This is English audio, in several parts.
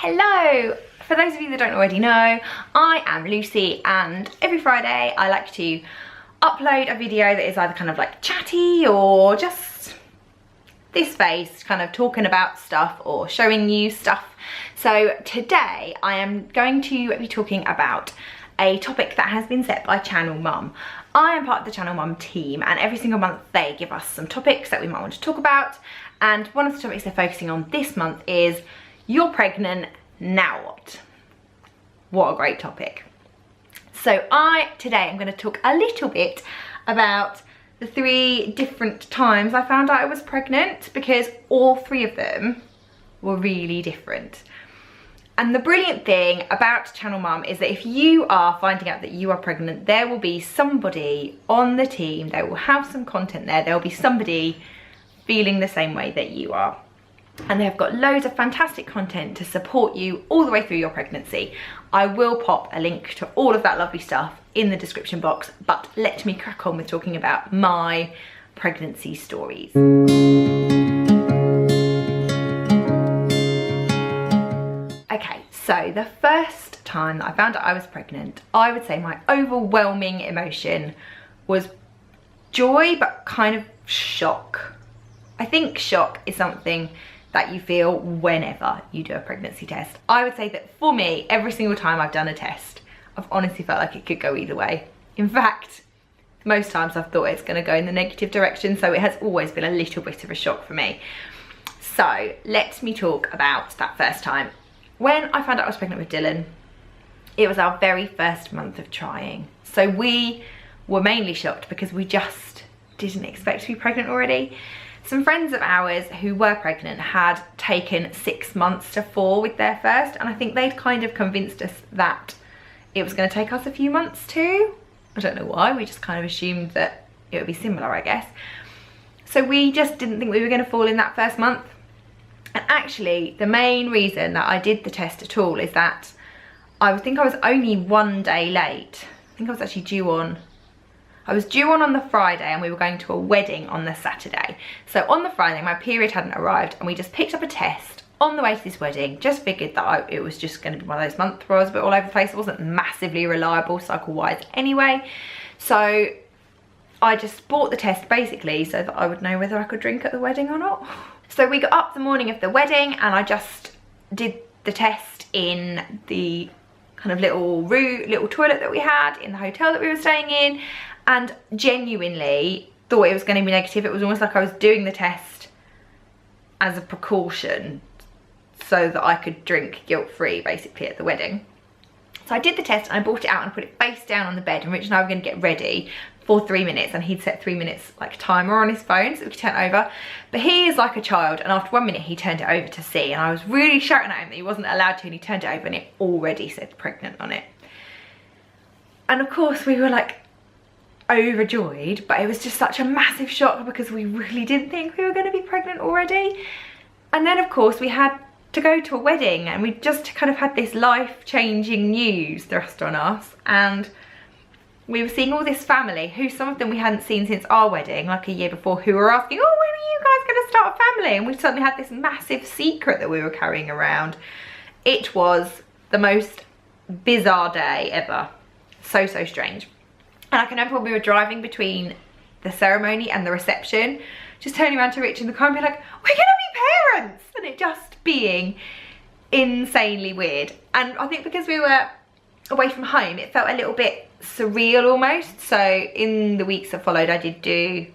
Hello! For those of you that don't already know, I am Lucy, and every Friday I like to upload a video that is either kind of like chatty or just this face, kind of talking about stuff or showing you stuff. So today I am going to be talking about a topic that has been set by Channel Mum. I am part of the Channel Mum team, and every single month they give us some topics that we might want to talk about, and one of the topics they're focusing on this month is "You're pregnant, now what?" What a great topic. So today I'm going to talk a little bit about the 3 different times I found out I was pregnant, because all 3 of them were really different. And the brilliant thing about Channel Mum is that if you are finding out that you are pregnant, there will be somebody on the team, they will have some content there will be somebody feeling the same way that you are. And they've got loads of fantastic content to support you all the way through your pregnancy. I will pop a link to all of that lovely stuff in the description box, but let me crack on with talking about my pregnancy stories. Okay, so the first time that I found out I was pregnant, I would say my overwhelming emotion was joy, but kind of shock. I think shock is something that you feel whenever you do a pregnancy test. I would say that for me, every single time I've done a test, I've honestly felt like it could go either way. In fact, most times I've thought it's gonna go in the negative direction, so it has always been a little bit of a shock for me. So let me talk about that first time. When I found out I was pregnant with Dylan, it was our very first month of trying. So we were mainly shocked because we just didn't expect to be pregnant already. Some friends of ours who were pregnant had taken 6 months to 4 with their first, and I think they'd kind of convinced us that it was going to take us a few months too. I don't know why, we just kind of assumed that it would be similar, I guess. So we just didn't think we were going to fall in that first month. And actually, the main reason that I did the test at all is that I think I was only 1 day late. I think I was actually due on the Friday, and we were going to a wedding on the Saturday. So on the Friday, my period hadn't arrived, and we just picked up a test on the way to this wedding. Just figured that it was just going to be one of those months where I was a bit all over the place. It wasn't massively reliable cycle-wise anyway. So I just bought the test basically so that I would know whether I could drink at the wedding or not. So we got up the morning of the wedding, and I just did the test in the kind of little toilet that we had in the hotel that we were staying in, and genuinely thought it was going to be negative. It was almost like I was doing the test as a precaution so that I could drink guilt-free basically at the wedding. So I did the test, and I brought it out and put it face down on the bed, and Rich and I were going to get ready for 3 minutes, and he'd set 3 minutes like timer on his phone so we could turn it over. But he is like a child, and after 1 minute he turned it over to see, and I was really shouting at him that he wasn't allowed to, and he turned it over and it already said pregnant on it. And of course we were like overjoyed, but it was just such a massive shock because we really didn't think we were going to be pregnant already. And then of course we had to go to a wedding, and we just kind of had this life-changing news thrust on us, and we were seeing all this family who, some of them we hadn't seen since our wedding, like a year before, who were asking, oh, when are you guys going to start a family? And we suddenly had this massive secret that we were carrying around. It was the most bizarre day ever. So strange. And I can remember when we were driving between the ceremony and the reception, just turning around to Rich in the car and being like, we're going to be parents! And it just being insanely weird. And I think because we were away from home, it felt a little bit surreal almost. So in the weeks that followed, I did do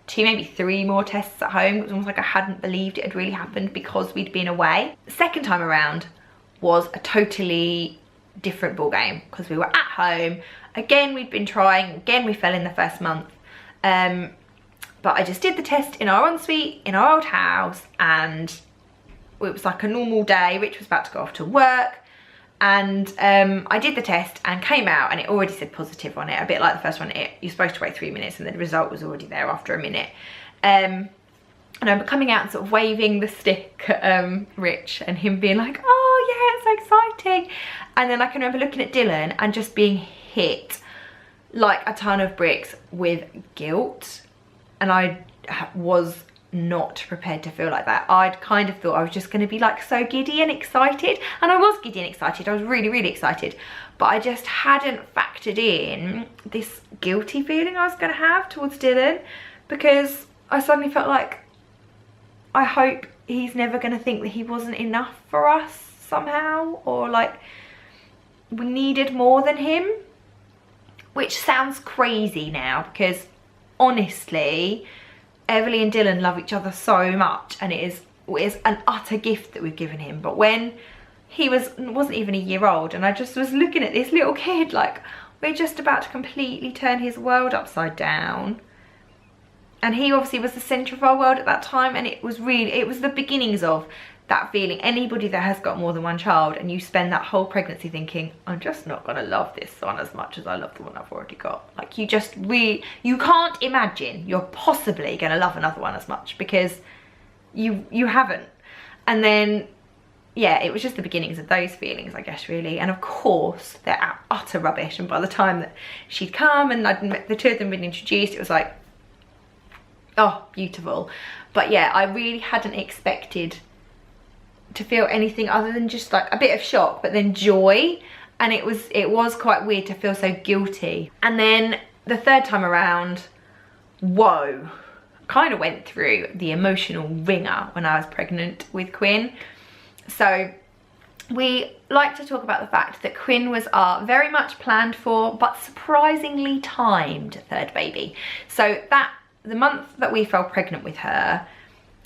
2, maybe 3 more tests at home. It was almost like I hadn't believed it had really happened because we'd been away. The second time around was a totally different ball game because we were at home. Again, we'd been trying. Again, we fell in the first month. But I just did the test in our ensuite, in our old house, and it was like a normal day. Rich was about to go off to work, and I did the test and came out, and it already said positive on it. A bit like the first one, you're supposed to wait 3 minutes, and the result was already there after a minute. And I'm coming out and sort of waving the stick at Rich, and him being like, oh yeah, it's so exciting. And then I can remember looking at Dylan and just being hit like a ton of bricks with guilt, and I was not prepared to feel like that. I'd kind of thought I was just going to be like so giddy and excited, and I was giddy and excited. I was really, really excited, but I just hadn't factored in this guilty feeling I was going to have towards Dylan, because I suddenly felt like, I hope he's never going to think that he wasn't enough for us somehow, or like we needed more than him, which sounds crazy now, because honestly, Everly and Dylan love each other so much, and it is an utter gift that we've given him. But when he wasn't even a year old, and I just was looking at this little kid like, we're just about to completely turn his world upside down. And he obviously was the centre of our world at that time, and it was the beginnings of that feeling. Anybody that has got more than one child and you spend that whole pregnancy thinking, I'm just not going to love this one as much as I love the one I've already got. Like, you can't imagine you're possibly going to love another one as much, because you haven't. And then, yeah, it was just the beginnings of those feelings, I guess, really. And of course, they're utter rubbish. And by the time that she'd come and the two of them been introduced, it was like, oh, beautiful. But yeah, I really hadn't expected to feel anything other than just like a bit of shock, but then joy. And it was quite weird to feel so guilty. And then the third time around, whoa, kind of went through the emotional ringer when I was pregnant with Quinn. So we like to talk about the fact that Quinn was our very much planned for but surprisingly timed third baby. So that the month that we fell pregnant with her,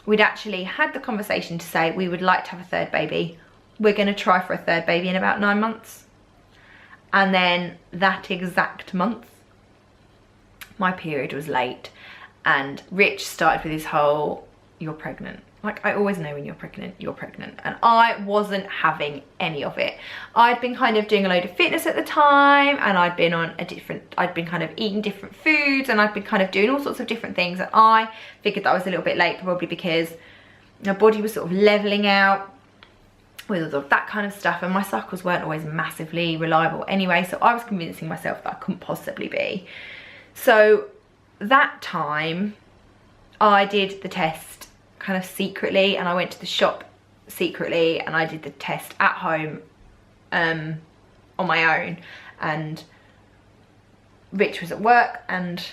we'd actually had the conversation to say we would like to have a third baby. We're going to try for a third baby in about 9 months. And then that exact month, my period was late, and Rich started with his whole, you're pregnant. Like, I always know when you're pregnant, and I wasn't having any of it. I'd been kind of doing a load of fitness at the time, and I'd been kind of eating different foods, and I'd been kind of doing all sorts of different things, and I figured that I was a little bit late, probably because my body was sort of leveling out with all of that kind of stuff, and my cycles weren't always massively reliable anyway, so I was convincing myself that I couldn't possibly be. So that time I did the test kind of secretly, and I went to the shop secretly, and I did the test at home on my own, and Rich was at work, and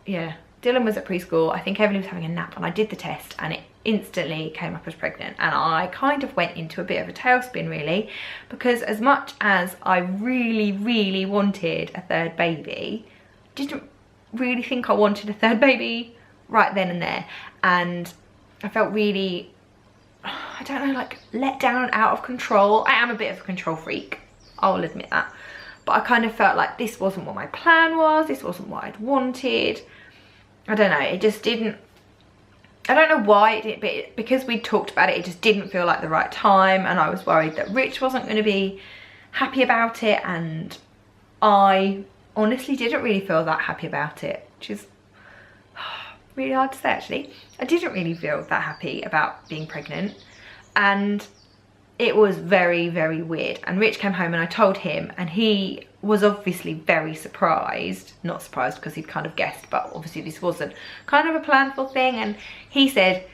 yeah, Dylan was at preschool. I think Evelyn was having a nap, and I did the test, and it instantly came up as pregnant, and I kind of went into a bit of a tailspin, really, because as much as I really, really wanted a third baby, didn't really think I wanted a third baby right then and there, and I felt really, I don't know, like let down and out of control. I am a bit of a control freak, I'll admit that, but I kind of felt like this wasn't what my plan was, this wasn't what I'd wanted. I don't know, it just didn't, I don't know why it did, but because we talked about it, it just didn't feel like the right time, and I was worried that Rich wasn't going to be happy about it, and I honestly didn't really feel that happy about it, which is really hard to say actually. I didn't really feel that happy about being pregnant, and it was very, very weird. And Rich came home, and I told him, and he was obviously very surprised. Not surprised because he'd kind of guessed, but obviously this wasn't kind of a planful thing. And he said,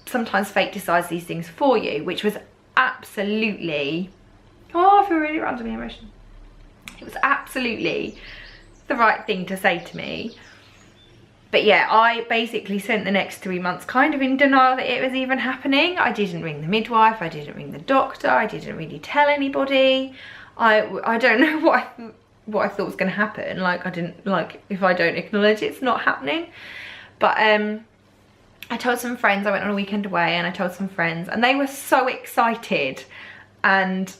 sometimes fate decides these things for you, which was absolutely, oh, I feel really randomly emotional. It was absolutely the right thing to say to me. But yeah, I basically spent the next 3 months kind of in denial that it was even happening. I didn't ring the midwife, I didn't ring the doctor, I didn't really tell anybody. I don't know what I thought was going to happen. Like, I didn't, like, if I don't acknowledge it's not happening. But I told some friends, I went on a weekend away, and I told some friends, and they were so excited. And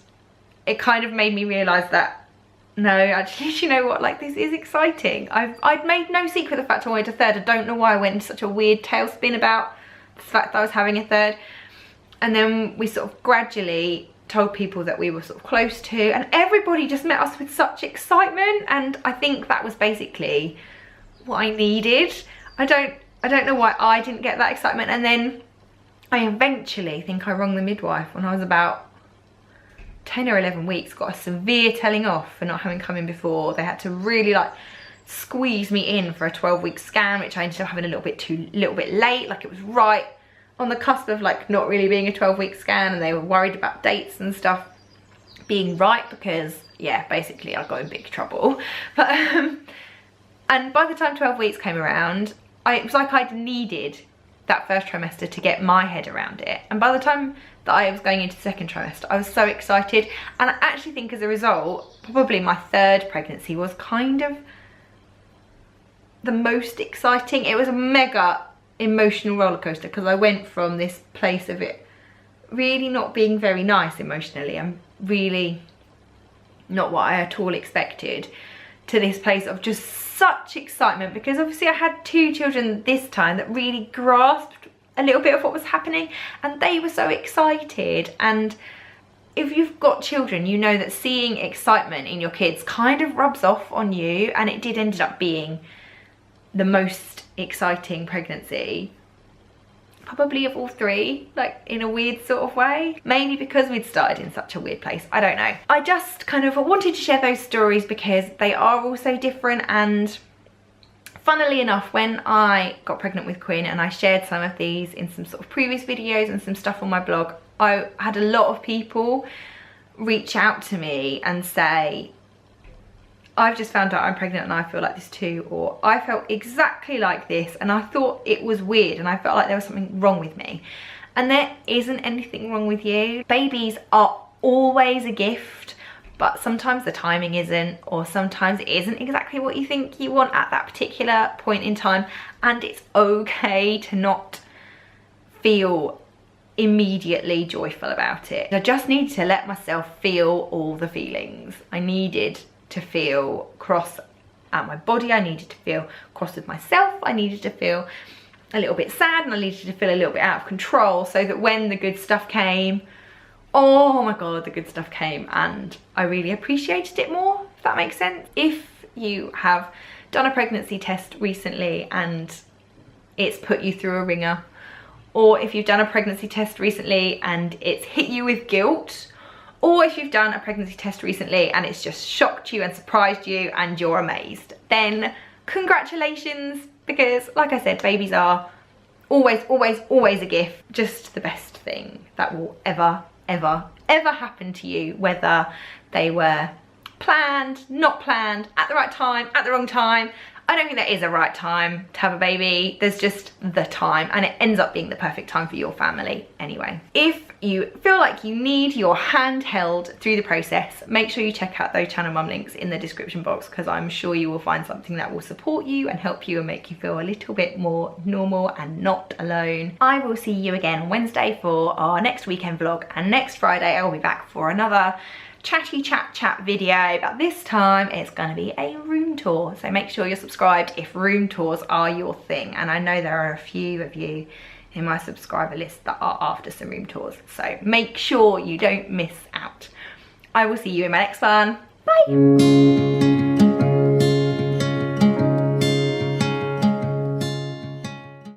it kind of made me realise that, no, actually, you know what, like, this is exciting. I'd made no secret of the fact I wanted a third. I don't know why I went into such a weird tailspin about the fact that I was having a third. And then we sort of gradually told people that we were sort of close to, and everybody just met us with such excitement, and I think that was basically what I needed. I don't know why I didn't get that excitement. And then I eventually think I rung the midwife when I was about 10 or 11 weeks, got a severe telling off for not having come in before. They had to really like squeeze me in for a 12-week scan, which I ended up having a little bit late. Like, it was right on the cusp of like not really being a 12-week scan, and they were worried about dates and stuff being right, because yeah, basically I got in big trouble. But and by the time 12 weeks came around, it was like I'd needed that first trimester to get my head around it, and by the time that I was going into the second trimester, I was so excited. And I actually think as a result, probably my third pregnancy was kind of the most exciting. It was a mega emotional roller coaster, because I went from this place of it really not being very nice emotionally and really not what I at all expected, to this place of just such excitement, because obviously I had 2 children this time that really grasped a little bit of what was happening, and they were so excited. And if you've got children, you know that seeing excitement in your kids kind of rubs off on you, and it did end up being the most exciting pregnancy probably of all 3, like in a weird sort of way. Maybe because we'd started in such a weird place, I don't know. I just kind of wanted to share those stories because they are all so different. And funnily enough, when I got pregnant with Quinn and I shared some of these in some sort of previous videos and some stuff on my blog, I had a lot of people reach out to me and say, I've just found out I'm pregnant and I feel like this too, or I felt exactly like this and I thought it was weird and I felt like there was something wrong with me. And there isn't anything wrong with you. Babies are always a gift, but sometimes the timing isn't, or sometimes it isn't exactly what you think you want at that particular point in time, and it's okay to not feel immediately joyful about it. I just needed to let myself feel all the feelings. I needed to feel cross at my body, I needed to feel cross with myself, I needed to feel a little bit sad, and I needed to feel a little bit out of control, so that when the good stuff came, oh my god, the good stuff came, and I really appreciated it more, if that makes sense. If you have done a pregnancy test recently and it's put you through a ringer, or if you've done a pregnancy test recently and it's hit you with guilt, or if you've done a pregnancy test recently and it's just shocked you and surprised you and you're amazed, then congratulations, because like I said, babies are always, always, always a gift. Just the best thing that will ever, ever, ever happen to you, whether they were planned, not planned, at the right time, at the wrong time. I don't think there is a right time to have a baby. There's just the time, and it ends up being the perfect time for your family anyway. If you feel like you need your hand held through the process, make sure you check out those channel mum links in the description box, because I'm sure you will find something that will support you and help you and make you feel a little bit more normal and not alone. I will see you again on Wednesday for our next weekend vlog, and next Friday I will be back for another chatty chat video, but this time it's going to be a room tour, so make sure you're subscribed if room tours are your thing, and I know there are a few of you in my subscriber list that are after some room tours, so make sure you don't miss out. I will see you in my next one. Bye.